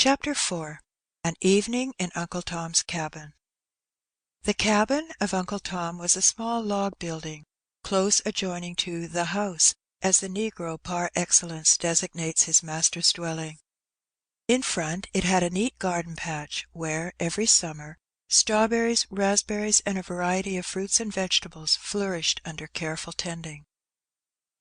Chapter 4. An evening in Uncle Tom's cabin. The cabin of Uncle Tom was a small log building, close adjoining to the house, as the negro par excellence designates his master's dwelling. In front it had a neat garden patch, where, every summer, strawberries, raspberries, and a variety of fruits and vegetables flourished under careful tending.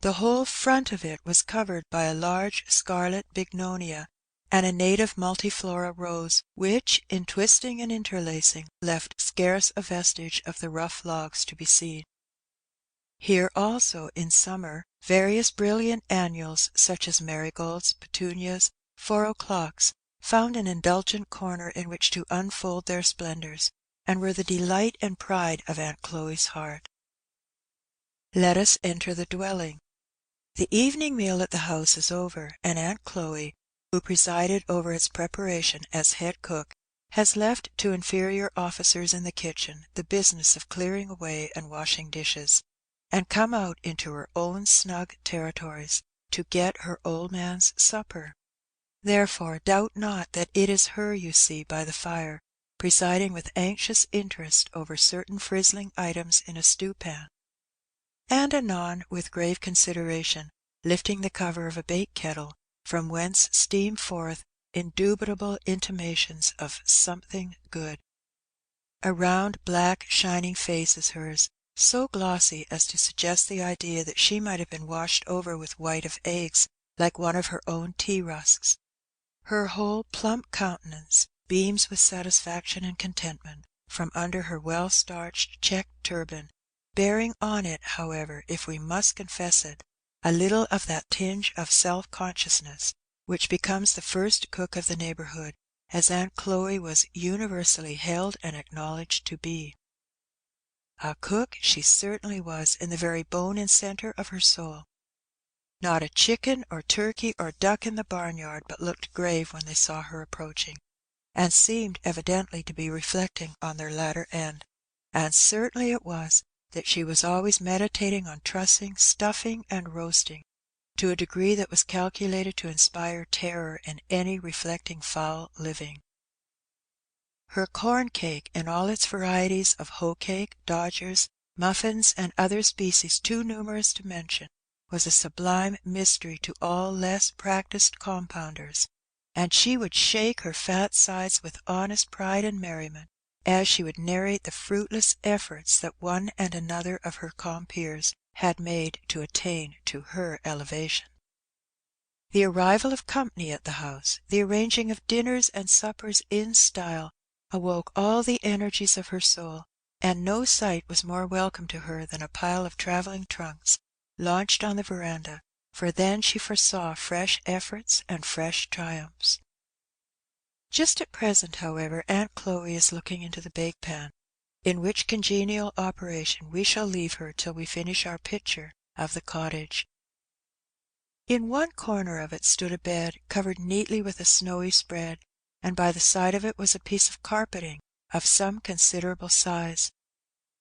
The whole front of it was covered by a large scarlet bignonia and a native multiflora rose, which, in twisting and interlacing, left scarce a vestige of the rough logs to be seen. Here also, in summer, various brilliant annuals, such as marigolds, petunias, 4 o'clocks, found an indulgent corner in which to unfold their splendours, and were the delight and pride of Aunt Chloe's heart. Let us enter the dwelling. The evening meal at the house is over, and Aunt Chloe, who presided over its preparation as head cook, has left to inferior officers in the kitchen the business of clearing away and washing dishes, and come out into her own snug territories to get her old man's supper. Therefore, doubt not that it is her you see by the fire, presiding with anxious interest over certain frizzling items in a stewpan, and anon, with grave consideration, lifting the cover of a bake kettle, from whence steam forth indubitable intimations of something good. A round, black, shining face is hers, so glossy as to suggest the idea that she might have been washed over with white of eggs, like one of her own tea rusks. Her whole plump countenance beams with satisfaction and contentment from under her well-starched checked turban, bearing on it, however, if we must confess it, a little of that tinge of self-consciousness which becomes the first cook of the neighbourhood, as Aunt Chloe was universally held and acknowledged to be. A cook she certainly was in the very bone and centre of her soul. Not a chicken or turkey or duck in the barnyard but looked grave when they saw her approaching, and seemed evidently to be reflecting on their latter end, and certainly it was that she was always meditating on trussing, stuffing, and roasting, to a degree that was calculated to inspire terror in any reflecting fowl living. Her corn cake, in all its varieties of hoe cake, dodgers, muffins, and other species too numerous to mention, was a sublime mystery to all less practised compounders, and she would shake her fat sides with honest pride and merriment, as she would narrate the fruitless efforts that one and another of her compeers had made to attain to her elevation. The arrival of company at the house, the arranging of dinners and suppers in style, awoke all the energies of her soul, and no sight was more welcome to her than a pile of travelling trunks launched on the verandah, for then she foresaw fresh efforts and fresh triumphs. Just at present, however, Aunt Chloe is looking into the bake pan, in which congenial operation we shall leave her till we finish our picture of the cottage. In one corner of it stood a bed, covered neatly with a snowy spread, and by the side of it was a piece of carpeting of some considerable size.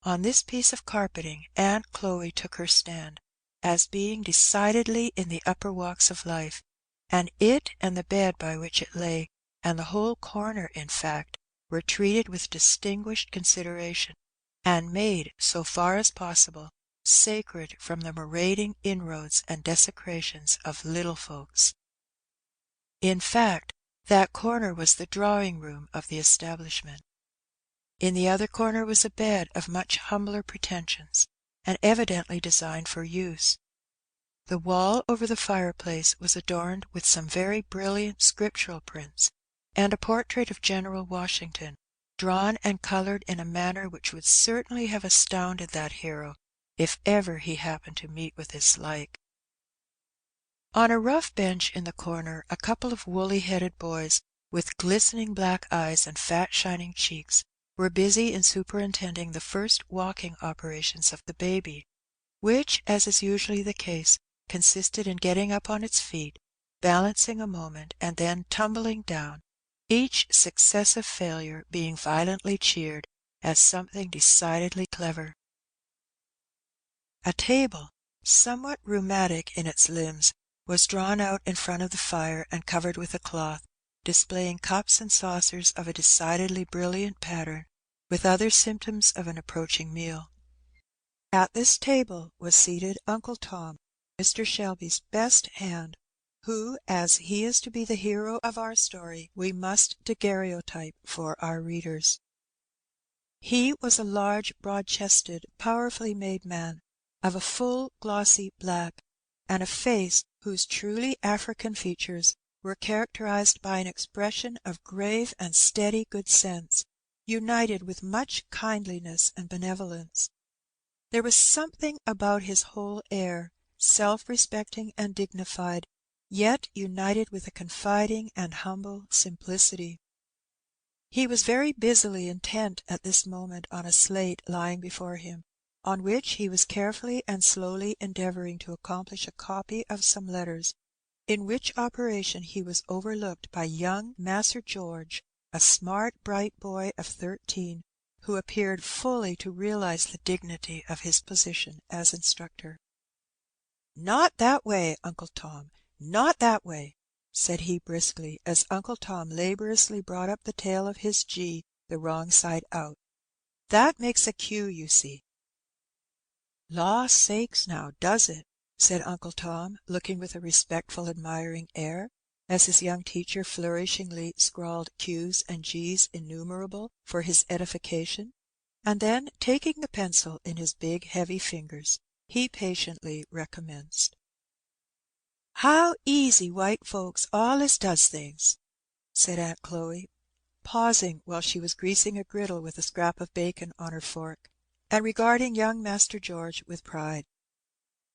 On this piece of carpeting Aunt Chloe took her stand, as being decidedly in the upper walks of life, and it and the bed by which it lay, and the whole corner, in fact, were treated with distinguished consideration, and made, so far as possible, sacred from the marauding inroads and desecrations of little folks. In fact, that corner was the drawing-room of the establishment. In the other corner was a bed of much humbler pretensions, and evidently designed for use. The wall over the fireplace was adorned with some very brilliant scriptural prints, and a portrait of General Washington, drawn and coloured in a manner which would certainly have astounded that hero if ever he happened to meet with his like. On a rough bench in the corner a couple of woolly-headed boys, with glistening black eyes and fat shining cheeks, were busy in superintending the first walking operations of the baby, which, as is usually the case, consisted in getting up on its feet, balancing a moment, and then tumbling down, each successive failure being violently cheered as something decidedly clever. A table, somewhat rheumatic in its limbs, was drawn out in front of the fire and covered with a cloth, displaying cups and saucers of a decidedly brilliant pattern, with other symptoms of an approaching meal. At this table was seated Uncle Tom, Mr. Shelby's best hand, who, as he is to be the hero of our story, we must daguerreotype for our readers. He was a large, broad-chested, powerfully made man, of a full, glossy black, and a face whose truly African features were characterized by an expression of grave and steady good sense, united with much kindliness and benevolence. There was something about his whole air, self-respecting and dignified, yet united with a confiding and humble simplicity. He was very busily intent at this moment on a slate lying before him, on which he was carefully and slowly endeavouring to accomplish a copy of some letters, in which operation he was overlooked by young Mas'r George, a smart, bright boy of 13, who appeared fully to realize the dignity of his position as instructor. "Not that way, Uncle Tom, not that way," said he briskly, as Uncle Tom laboriously brought up the tail of his G the wrong side out. "That makes a Q, you see." "Law sakes, now, does it?" said Uncle Tom, looking with a respectful, admiring air, as his young teacher flourishingly scrawled Q's and G's innumerable for his edification, and then, taking the pencil in his big, heavy fingers, he patiently recommenced. "How easy white folks allus does things," said Aunt Chloe, pausing while she was greasing a griddle with a scrap of bacon on her fork, and regarding young Master George with pride.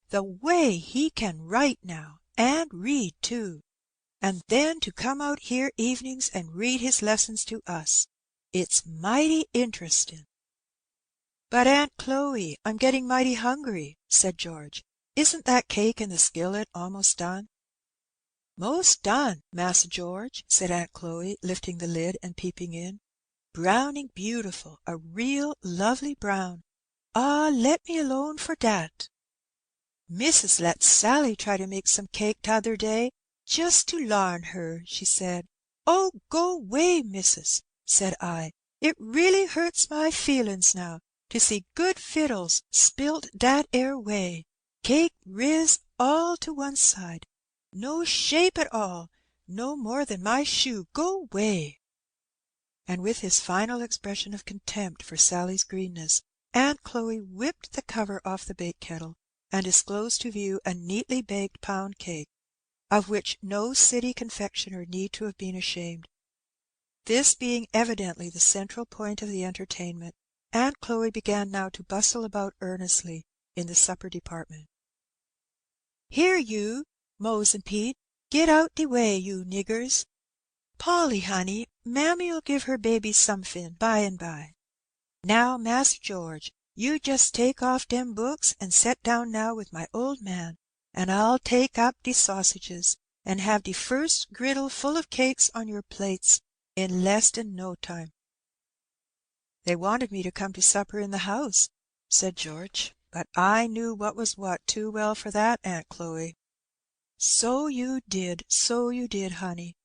"The way he can write now, and read too, and then to come out here evenings and read his lessons to us. It's mighty interestin'." "But, Aunt Chloe, I'm getting mighty hungry," said George. "Isn't that cake in the skillet almost done?" "Most done, Massa George," said Aunt Chloe, lifting the lid and peeping in. "Browning beautiful, a real lovely brown. Ah, let me alone for dat. Missus let Sally try to make some cake t'other day, just to larn her, she said. 'Oh, go 'way, missus,' said I. 'It really hurts my feelin's now to see good vittles spilt dat 'ere way, cake riz all to one side, no shape at all, no more than my shoe, go 'way.'" And with this final expression of contempt for Sally's greenness, Aunt Chloe whipped the cover off the bake kettle, and disclosed to view a neatly baked pound cake, of which no city confectioner need to have been ashamed. This being evidently the central point of the entertainment, Aunt Chloe began now to bustle about earnestly in the supper department. "Here, you, Mose and Pete, get out de way, you niggers. Polly, honey, mammy'll give her baby somefin by and by. Now, Mass George, you just take off dem books and set down now with my old man, and I'll take up de sausages, and have de first griddle full of cakes on your plates in less dan no time." "They wanted me to come to supper in the house," said George, "but I knew what was what too well for that, Aunt Chloe." "So you did, honey,"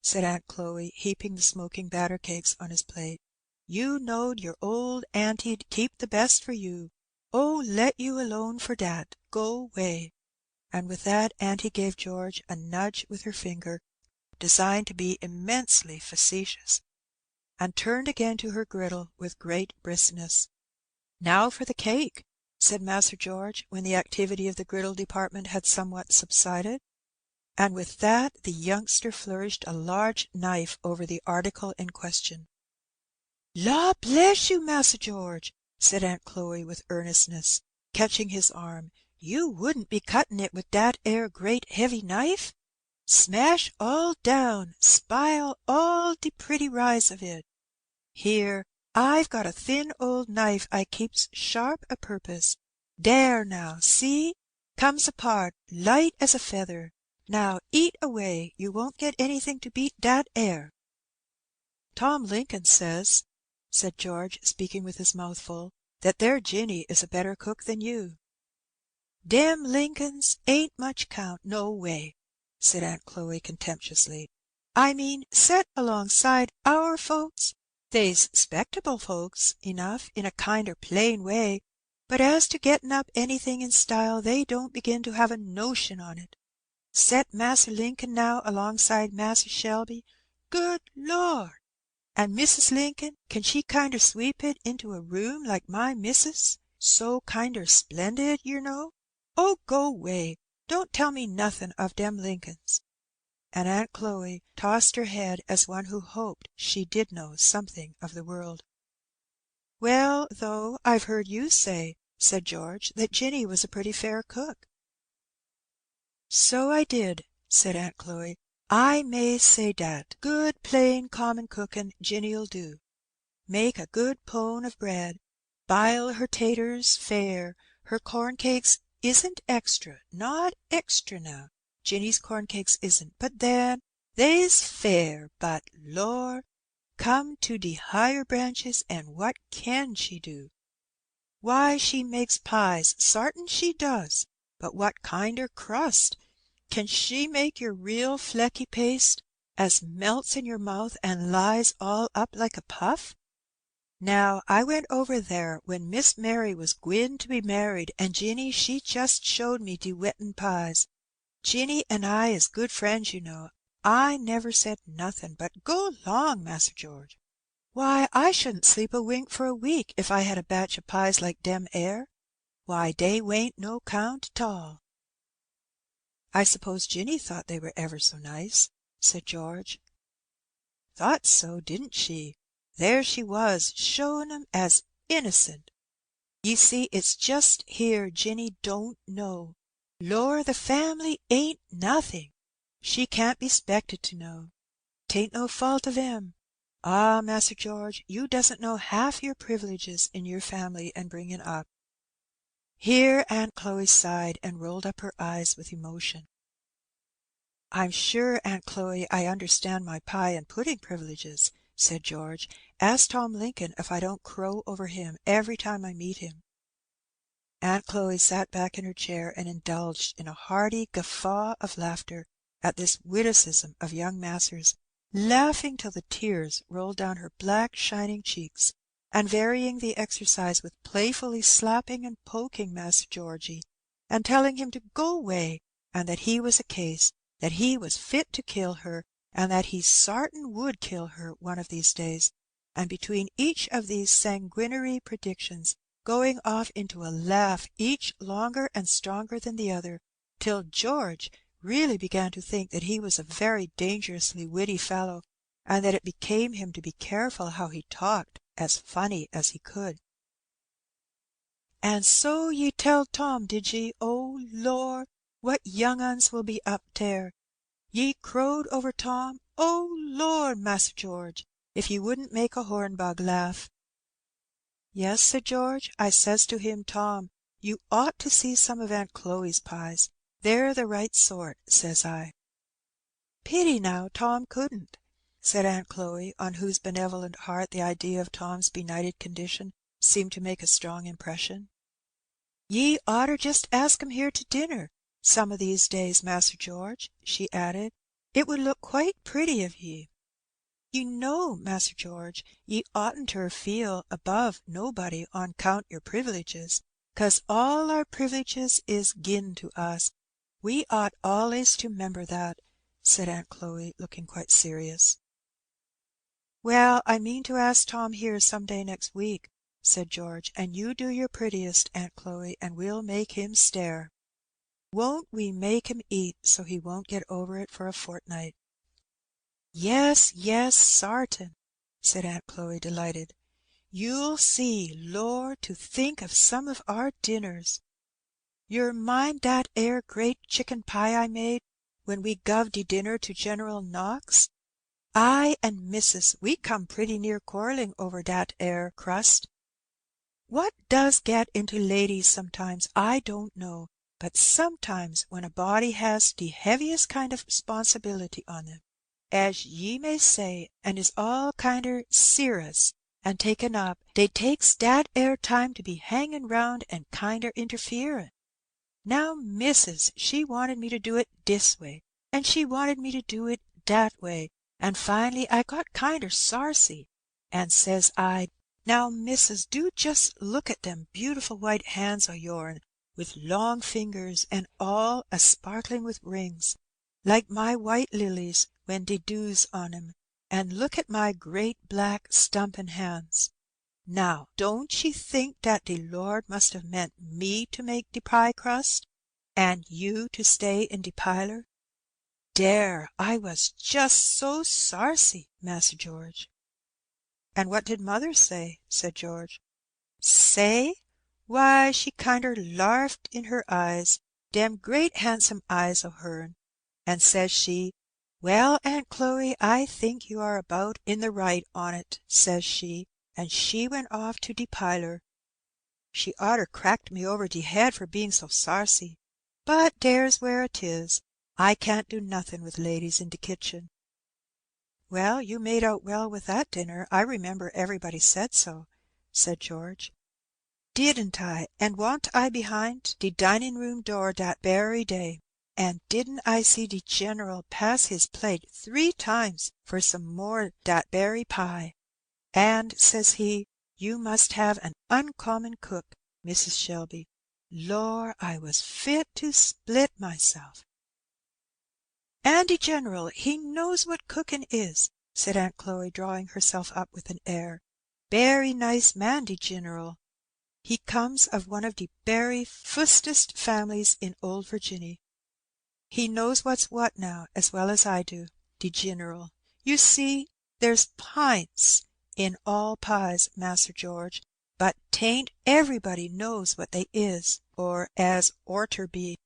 said Aunt Chloe, heaping the smoking batter cakes on his plate. "You knowed your old auntie'd keep the best for you. Oh, let you alone for dat. Go 'way." And with that auntie gave George a nudge with her finger, designed to be immensely facetious, and turned again to her griddle with great briskness. "Now for the cake," said Master George, when the activity of the griddle department had somewhat subsided. And with that the youngster flourished a large knife over the article in question. "Law bless you, Massa George," said Aunt Chloe with earnestness, catching his arm, "you wouldn't be cutting it with dat 'ere great heavy knife? Smash all down, spile all de pretty rise of it. Here, I've got a thin old knife I keeps sharp a purpose. Dare now, see? Comes apart, light as a feather. Now eat away, you won't get anything to beat dat 'ere." "Tom Lincoln says," said George, speaking with his mouth full, "that their Jinny is a better cook than you." "Dem Lincolns ain't much count, no way," said Aunt Chloe contemptuously. I mean, set alongside our folks. They's 'spectable folks enough in a kinder plain way, but as to gettin' up anything in style, they don't begin to have a notion on it. Set Massa Lincoln now alongside Massa Shelby. Good Lord! And Mrs. Lincoln, can she kinder sweep it into a room like my missus? So kinder splendid, yer know. Oh, go 'way! Don't tell me nothin' of dem Lincolns." And Aunt Chloe tossed her head as one who hoped she did know something of the world. "Well, though, I've heard you say," said George, "that Jinny was a pretty fair cook." "So I did," said Aunt Chloe. "I may say dat. Good, plain, common cookin' Jinny'll do. Make a good pone of bread, bile her taters fair, her corn cakes isn't extra, not extra now, Jinny's corn cakes isn't, but then, they's fair, but, Lor', come to de higher branches, and what can she do? Why, she makes pies, sartin she does, but what kinder crust? Can she make your real flecky paste, as melts in your mouth and lies all up like a puff? Now, I went over there when Miss Mary was gwine to be married, and Jinny she just showed me de wettin' pies. Jinny and I is good friends, you know. I never said nothin' but 'Go 'long, Mass George.' Why, I shouldn't sleep a wink for a week if I had a batch o' pies like dem air. Why, dey wain't no count 'tall." "I suppose Jinny thought they were ever so nice," said George. "Thought so, didn't she? There she was, showin' 'em as innocent. You see, it's just here Jinny don't know. Lor, the family ain't nothing. She can't be 'spected to know. 'Tain't no fault of 'em. Ah, Massr George, you doesn't know half your privileges in your family and bringin' up." Here Aunt Chloe sighed and rolled up her eyes with emotion. "I'm sure, Aunt Chloe, I understand my pie and pudding privileges," said George. "Ask Tom Lincoln if I don't crow over him every time I meet him." Aunt Chloe sat back in her chair and indulged in a hearty guffaw of laughter at this witticism of young Masser's, laughing till the tears rolled down her black shining cheeks, and varying the exercise with playfully slapping and poking Mass Georgy, and telling him to go 'way, and that he was a case, that he was fit to kill her, and that he sartin would kill her one of these days, and between each of these sanguinary predictions going off into a laugh each longer and stronger than the other, till George really began to think that he was a very dangerously witty fellow, and that it became him to be careful how he talked as funny as he could. "And so ye tell Tom, did ye? Oh, Lor! What young uns will be up there! Ye crowed over Tom? Oh, Lor, Mass George, if ye wouldn't make a hornbug laugh!" "Yes," said George, "I says to him, 'Tom, you ought to see some of Aunt Chloe's pies. They're the right sort,' says I." "Pity now Tom couldn't," said Aunt Chloe, on whose benevolent heart the idea of Tom's benighted condition seemed to make a strong impression. "Ye oughter just ask 'em here to dinner some o' these days, Massr George," she added. "It would look quite pretty of ye. You know, Massr George, ye oughtn't-ter feel above nobody on 'count your privileges, 'cause all our privileges is gin to us. We ought allays to 'member that," said Aunt Chloe, looking quite serious. "Well, I mean to ask Tom here some day next week," said George, "and you do your prettiest, Aunt Chloe, and we'll make him stare. Won't we make him eat so he won't get over it for a fortnight?" "Yes, yes, sartin," said Aunt Chloe, delighted. "You'll see. Lor, to think of some of our dinners! Yer mind dat 'ere great chicken pie I made when we guv de dinner to General Knox? I and missus, we come pretty near quarrelling over dat 'ere crust. What does get into ladies sometimes, I don't know, but sometimes when a body has de heaviest kind of 'sponsibility on them, as ye may say, and is all kinder ser'ous and taken up, dey takes dat 'ere time to be hanging round and kinder interferin'. Now, missus, she wanted me to do it dis way, and she wanted me to do it dat way. and finally I got kinder sarcy, and says I, 'Now, missus, do just look at them beautiful white hands o' yourn, with long fingers, and all a sparkling with rings, like my white lilies when de dew's on 'em, and look at my great black stumpin' hands. Now, don't ye think dat de Lord must have meant me to make de pie crust, and you to stay in de parlour?' Dere, I was just so sarcy, Mass George." "And what did mother say?" said George. "Say? Why, she kinder larfed in her eyes, dem great handsome eyes o' hern, and says she, 'Well, Aunt Chloe, I think you are about in the right on't,' says she, and she went off to de parlour. She oughter cracked me over de head for being so sarcy, but dere's where 'tis. I can't do nothin' with ladies in de kitchen." "Well, you made out well with that dinner. I remember everybody said so," said George. "Didn't I? And wa'n't I behind de dining room door dat berry day? And didn't I see de General pass his plate 3 times for some more dat berry pie? And, says he, 'You must have an uncommon cook, Mrs. Shelby.' Lor, I was fit to split myself." "And de General, he knows what cookin' is," said Aunt Chloe, drawing herself up with an air. "Berry nice man, de Gineral. He comes of one of de berry fustest families in old Virginny. He knows what's what now as well as I do, de Gineral. You see, there's p'ints in all pies, Mas'r George, but 'tain't everybody knows what they is, or as orter be.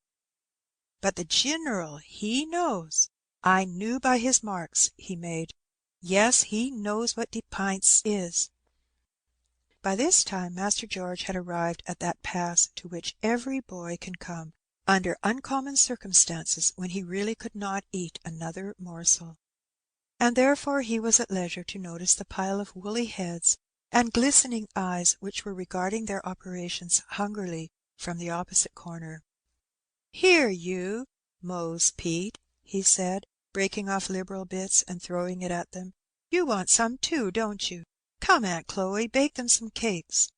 But the Gineral, he knows. I knew by his marks he made. Yes, he knows what de p'ints is." By this time Master George had arrived at that pass to which every boy can come under uncommon circumstances when he really could not eat another morsel, and therefore he was at leisure to notice the pile of woolly heads and glistening eyes which were regarding their operations hungrily from the opposite corner. "Here, you, Mose Pete," he said, breaking off liberal bits and throwing it at them, "you want some too, don't you? Come, Aunt Chloe, bake them some cakes."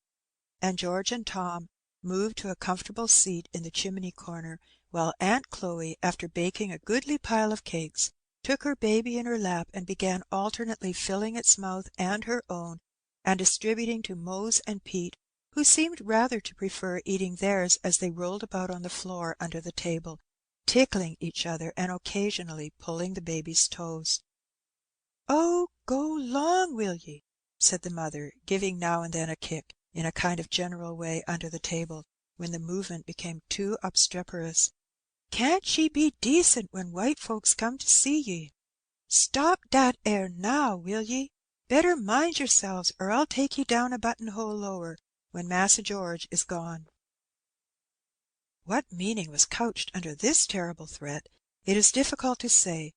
And George and Tom moved to a comfortable seat in the chimney corner, while Aunt Chloe, after baking a goodly pile of cakes, took her baby in her lap and began alternately filling its mouth and her own, and distributing to Mose and Pete, who seemed rather to prefer eating theirs as they rolled about on the floor under the table, tickling each other and occasionally pulling the baby's toes. "Oh, go 'long, will ye?" said the mother, giving now and then a kick, in a kind of general way, under the table, when the movement became too obstreperous. "Can't ye be decent when white folks come to see ye? Stop dat 'ere now, will ye? Better mind yourselves, or I'll take ye down a button-hole lower when Massa George is gone." What meaning was couched under this terrible threat it is difficult to say,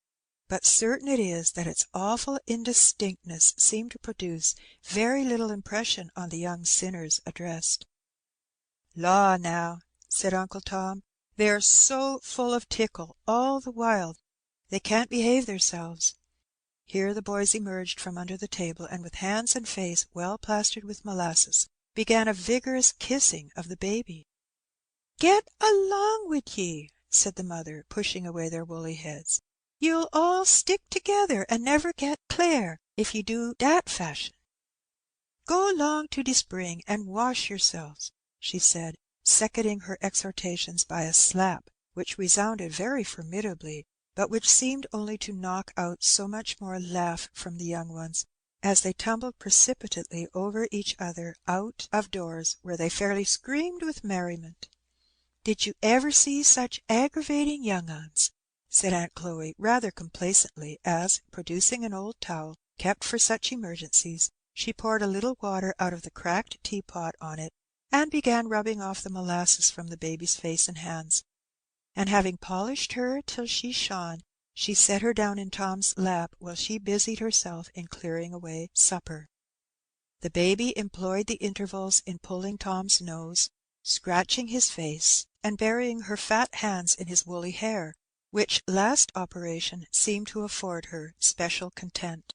but certain it is that its awful indistinctness seemed to produce very little impression on the young sinners addressed. "Law, now," said Uncle Tom, "they are so full of tickle all the while they can't behave theirselves." Here the boys emerged from under the table, and with hands and face well plastered with molasses, began a vigorous kissing of the baby. "Get along wid ye," said the mother, pushing away their woolly heads. "You'll all stick together and never get clear if you do dat fashion. Go 'long to de spring and wash yourselves," she said, seconding her exhortations by a slap which resounded very formidably, but which seemed only to knock out so much more laugh from the young ones, as they tumbled precipitately over each other out of doors, where they fairly screamed with merriment. "Did you ever see such aggravating young uns?" said Aunt Chloe, rather complacently, as, producing an old towel, kept for such emergencies, she poured a little water out of the cracked teapot on it, and began rubbing off the molasses from the baby's face and hands. And having polished her till she shone, she set her down in Tom's lap while she busied herself in clearing away supper. The baby employed the intervals in pulling Tom's nose, scratching his face, and burying her fat hands in his woolly hair, which last operation seemed to afford her special content.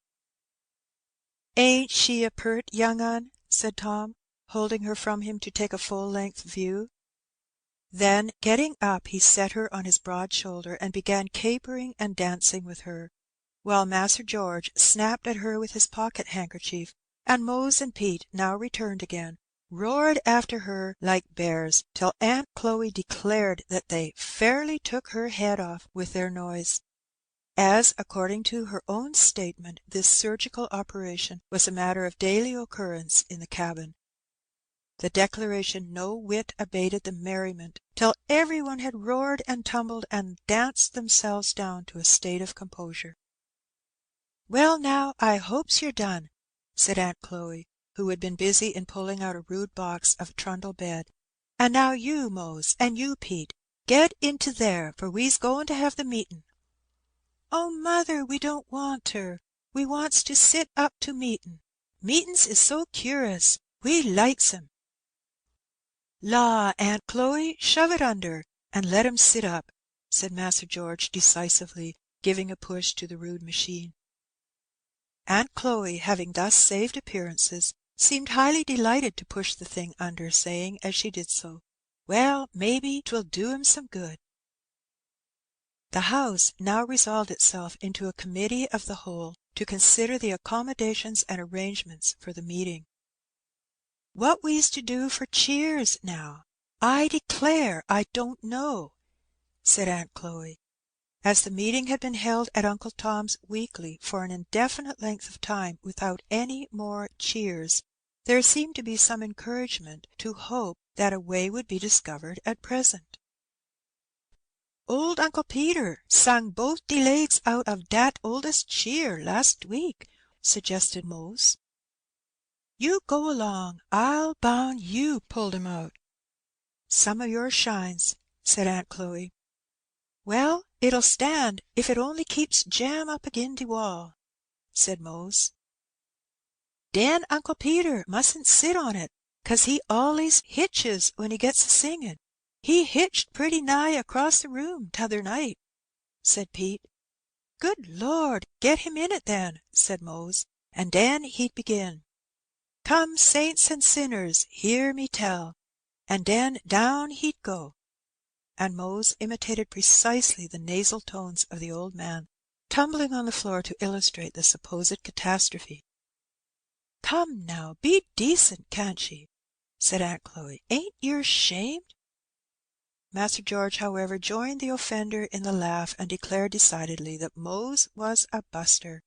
"Ain't she a pert young un?" said Tom, holding her from him to take a full-length view. Then, getting up, he set her on his broad shoulder, and began capering and dancing with her, while Master George snapped at her with his pocket-handkerchief, and Mose and Pete, now returned again, roared after her like bears, till Aunt Chloe declared that they fairly took her head off with their noise, as, according to her own statement, this surgical operation was a matter of daily occurrence in the cabin. The declaration no whit abated the merriment, till every one had roared and tumbled and danced themselves down to a state of composure. "Well, now, I hopes you're done," said Aunt Chloe, who had been busy in pulling out a rude box of trundle bed. "And now you, Mose, and you, Pete, get into there, for we's goin' to have the meetin'." "Oh, mother, we don't want ter. We wants to sit up to meetin'. Meetin's is so cur'ous. We likes 'em." "Law, Aunt Chloe, shove it under, and let 'em sit up," said Master George decisively, giving a push to the rude machine. Aunt Chloe, having thus saved appearances, seemed highly delighted to push the thing under, saying, as she did so, "Well, maybe 'twill do 'em some good." The house now resolved itself into a committee of the whole to consider the accommodations and arrangements for the meeting. "What we's to do for cheers, now, I declare I don't know," said Aunt Chloe. As the meeting had been held at Uncle Tom's weekly for an indefinite length of time without any more cheers, there seemed to be some encouragement to hope that a way would be discovered at present. "Old Uncle Peter sung both de legs out of dat oldest cheer last week," suggested Mose. "You go along, I'll boun' you pulled 'em out." "Some o' yours shines," said Aunt Chloe. "Well, it'll stand if it only keeps jam up agin de wall," said Mose. "Den Uncle Peter mustn't sit on it, 'cause he allers hitches when he gets a singin'. He hitched pretty nigh across the room t'other night," said Pete. "Good Lord, get him in it then," said Mose, "and den he'd begin, 'Come, saints and sinners, hear me tell,' and den down he'd go." And Mose imitated precisely the nasal tones of the old man, tumbling on the floor to illustrate the supposed catastrophe. "Come now, be decent, can't ye?" said Aunt Chloe. "Ain't yer 'shamed?" Master George, however, joined the offender in the laugh, and declared decidedly that Mose was a buster.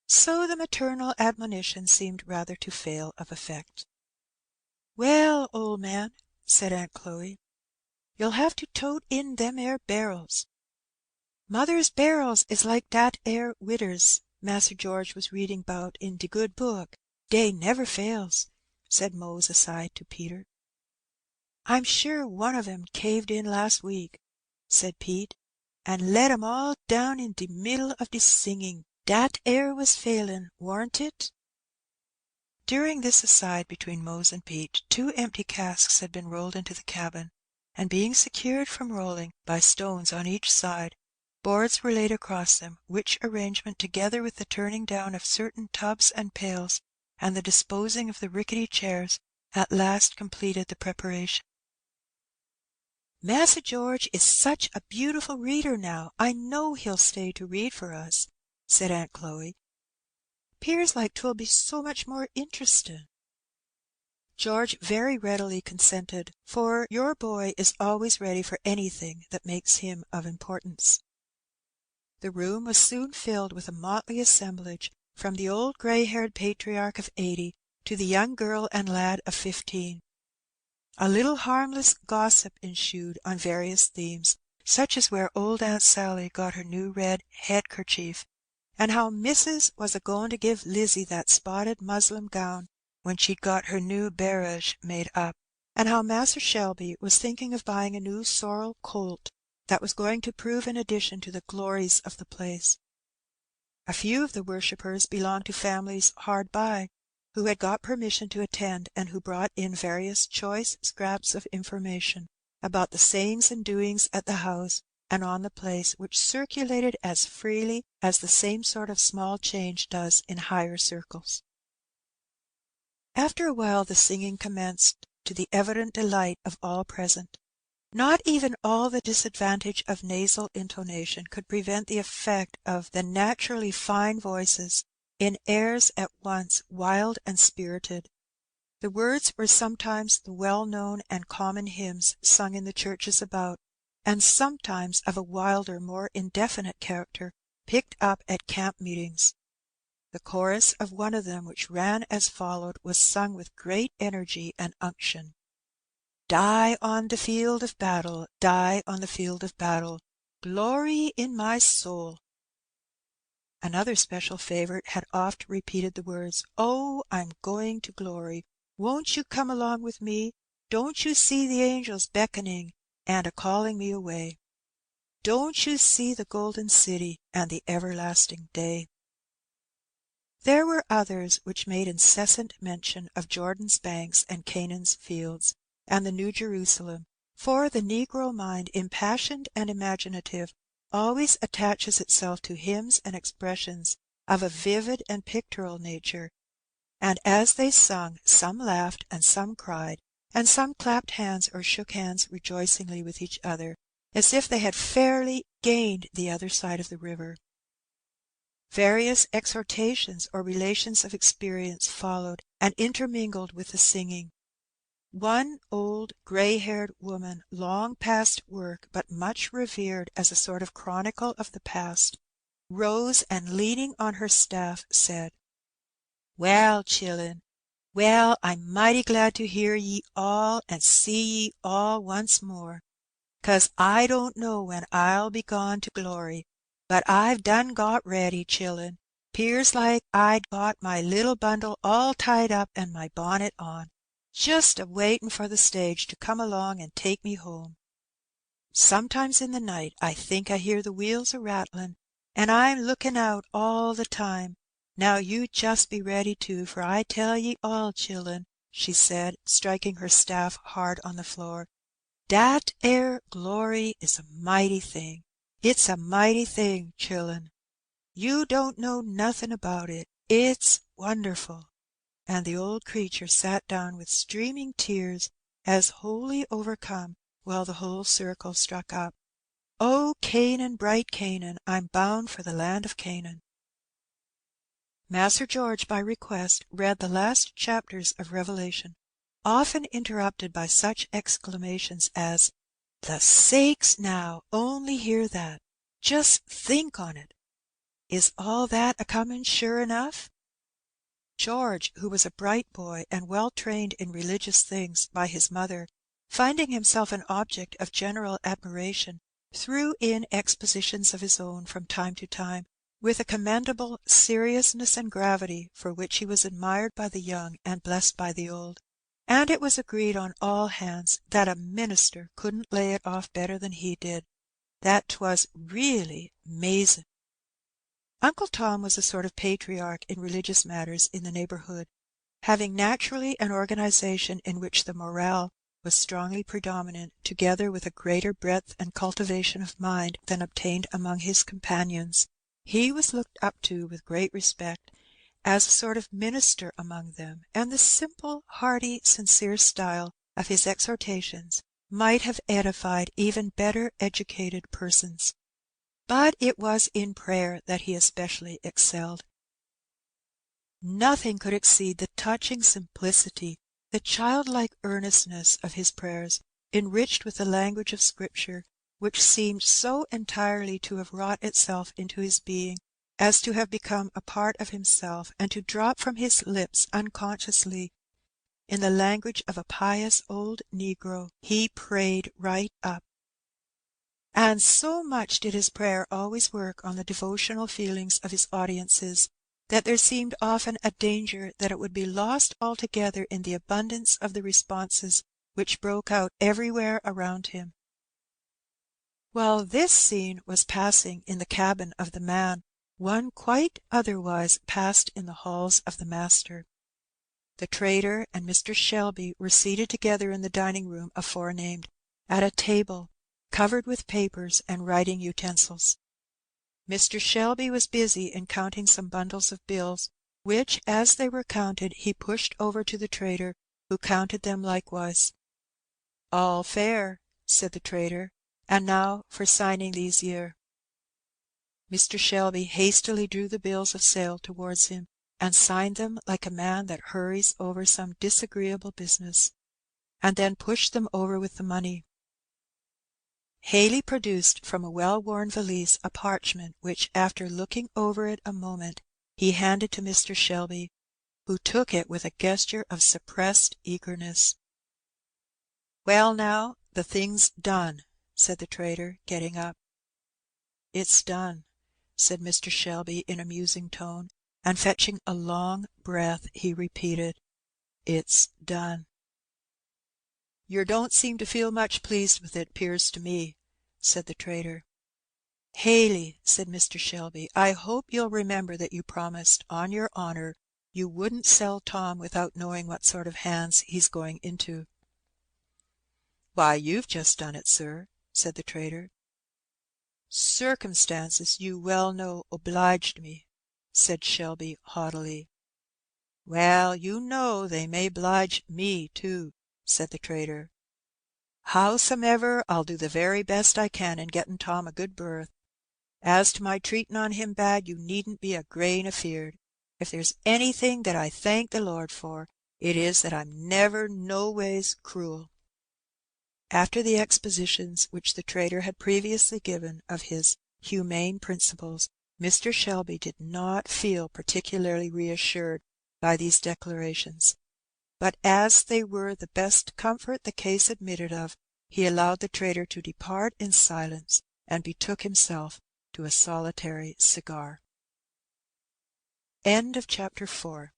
So the maternal admonition seemed rather to fail of effect. "Well, old man," said Aunt Chloe, "you'll have to tote in them 'ere barrels." "Mother's barrels is like dat 'ere widder's Master George was reading 'bout in de good book. Dey never fails," said Mose aside to Peter. "I'm sure one of 'em caved in last week," said Pete, "and let 'em all down in de middle of de singing. Dat 'ere was failin', warn't it?" During this aside between Mose and Pete, 2 empty casks had been rolled into the cabin, and being secured from rolling by stones on each side, boards were laid across them, which arrangement, together with the turning down of certain tubs and pails, and the disposing of the rickety chairs, at last completed the preparation. "Massa George is such a beautiful reader now, I know he'll stay to read for us," said Aunt Chloe. "'Pears like 'twill be so much more interestin'." George very readily consented, for your boy is always ready for anything that makes him of importance. The room was soon filled with a motley assemblage, from the old grey-haired patriarch of 80 to the young girl and lad of 15. A little harmless gossip ensued on various themes, such as where old Aunt Sally got her new red head-kerchief, and how missus was a-goin' to give Lizzie that spotted muslin gown when she'd got her new barège made up, and how Mas'r Shelby was thinking of buying a new sorrel colt that was going to prove an addition to the glories of the place. A few of the worshippers belonged to families hard by, who had got permission to attend, and who brought in various choice scraps of information about the sayings and doings at the house, and on the place, which circulated as freely as the same sort of small change does in higher circles. After a while the singing commenced, to the evident delight of all present. Not even all the disadvantage of nasal intonation could prevent the effect of the naturally fine voices in airs at once wild and spirited. The words were sometimes the well-known and common hymns sung in the churches about, and sometimes of a wilder, more indefinite character, picked up at camp meetings. The chorus of one of them, which ran as followed, was sung with great energy and unction. Die on the field of battle, die on the field of battle, glory in my soul. Another special favourite had oft repeated the words, "Oh, I'm going to glory. Won't you come along with me? Don't you see the angels beckoning and a-calling me away? Don't you see the golden city and the everlasting day?" There were others which made incessant mention of Jordan's banks and Canaan's fields, and the New Jerusalem, for the negro mind, impassioned and imaginative, always attaches itself to hymns and expressions of a vivid and pictorial nature, and as they sung, some laughed and some cried, and some clapped hands or shook hands rejoicingly with each other, as if they had fairly gained the other side of the river. Various exhortations or relations of experience followed and intermingled with the singing. One old grey-haired woman, long past work, but much revered as a sort of chronicle of the past, rose and, leaning on her staff, said, "Well, chillen, well, I'm mighty glad to hear ye all and see ye all once more, 'cause I don't know when I'll be gone to glory, but I've done got ready, chillen. 'Pears like I'd got my little bundle all tied up and my bonnet on, just a-waitin' for the stage to come along and take me home. Sometimes in the night I think I hear the wheels a-rattlin', and I'm lookin' out all the time. Now you just be ready too, for I tell ye all, chillen," she said, striking her staff hard on the floor, "dat 'ere glory is a mighty thing. It's a mighty thing, chillen. You don't know nothin' about it. It's wonderful." And the old creature sat down with streaming tears, as wholly overcome, while the whole circle struck up, "O Canaan, bright Canaan, I'm bound for the land of Canaan." Master George, by request, read the last chapters of Revelation, often interrupted by such exclamations as, "The sakes now, only hear that! Just think on it! Is all that a-comin' sure enough?" George, who was a bright boy and well trained in religious things by his mother, finding himself an object of general admiration, threw in expositions of his own from time to time, with a commendable seriousness and gravity for which he was admired by the young and blessed by the old, and it was agreed on all hands that a minister couldn't lay it off better than he did, that 'twas really 'mazin'. Uncle Tom was a sort of patriarch in religious matters in the neighbourhood, having naturally an organization in which the morale was strongly predominant, together with a greater breadth and cultivation of mind than obtained among his companions. He was looked up to with great respect as a sort of minister among them, and the simple, hearty, sincere style of his exhortations might have edified even better educated persons. But it was in prayer that he especially excelled. Nothing could exceed the touching simplicity, the childlike earnestness of his prayers, enriched with the language of Scripture, which seemed so entirely to have wrought itself into his being as to have become a part of himself, and to drop from his lips unconsciously. In the language of a pious old negro, he prayed right up. And so much did his prayer always work on the devotional feelings of his audiences, that there seemed often a danger that it would be lost altogether in the abundance of the responses which broke out everywhere around him. While this scene was passing in the cabin of the man, one quite otherwise passed in the halls of the Master. The trader and Mr. Shelby were seated together in the dining room aforenamed, at a table covered with papers and writing utensils. Mr. Shelby was busy in counting some bundles of bills, which, as they were counted, he pushed over to the trader, who counted them likewise. "All fair," said the trader, "and now for signing these yer." Mr. Shelby hastily drew the bills of sale towards him, and signed them like a man that hurries over some disagreeable business, and then pushed them over with the money. Haley produced from a well-worn valise a parchment which, after looking over it a moment, he handed to Mr. Shelby, who took it with a gesture of suppressed eagerness. "Well, now, the thing's done," said the trader, getting up. "It's done," said Mr. Shelby in a musing tone, and fetching a long breath, he repeated, "It's done." "Yer don't seem to feel much pleased with it, 'pears to me," said the trader. "Haley," said Mr. Shelby, "I hope you'll remember that you promised, on your honour, you wouldn't sell Tom without knowing what sort of hands he's going into." "Why, you've just done it, sir," said the trader. "Circumstances, you well know, obliged me," said Shelby haughtily. "Well, you know they may 'blige me too," said the trader. "Howsomever, I'll do the very best I can in getting Tom a good berth. As to my treating on him bad, you needn't be a grain afeared. If there's anything that I thank the Lord for, it is that I'm never noways cruel." After the expositions which the trader had previously given of his humane principles, Mr. Shelby did not feel particularly reassured by these declarations, but as they were the best comfort the case admitted of, he allowed the trader to depart in silence, and betook himself to a solitary cigar. Chapter 5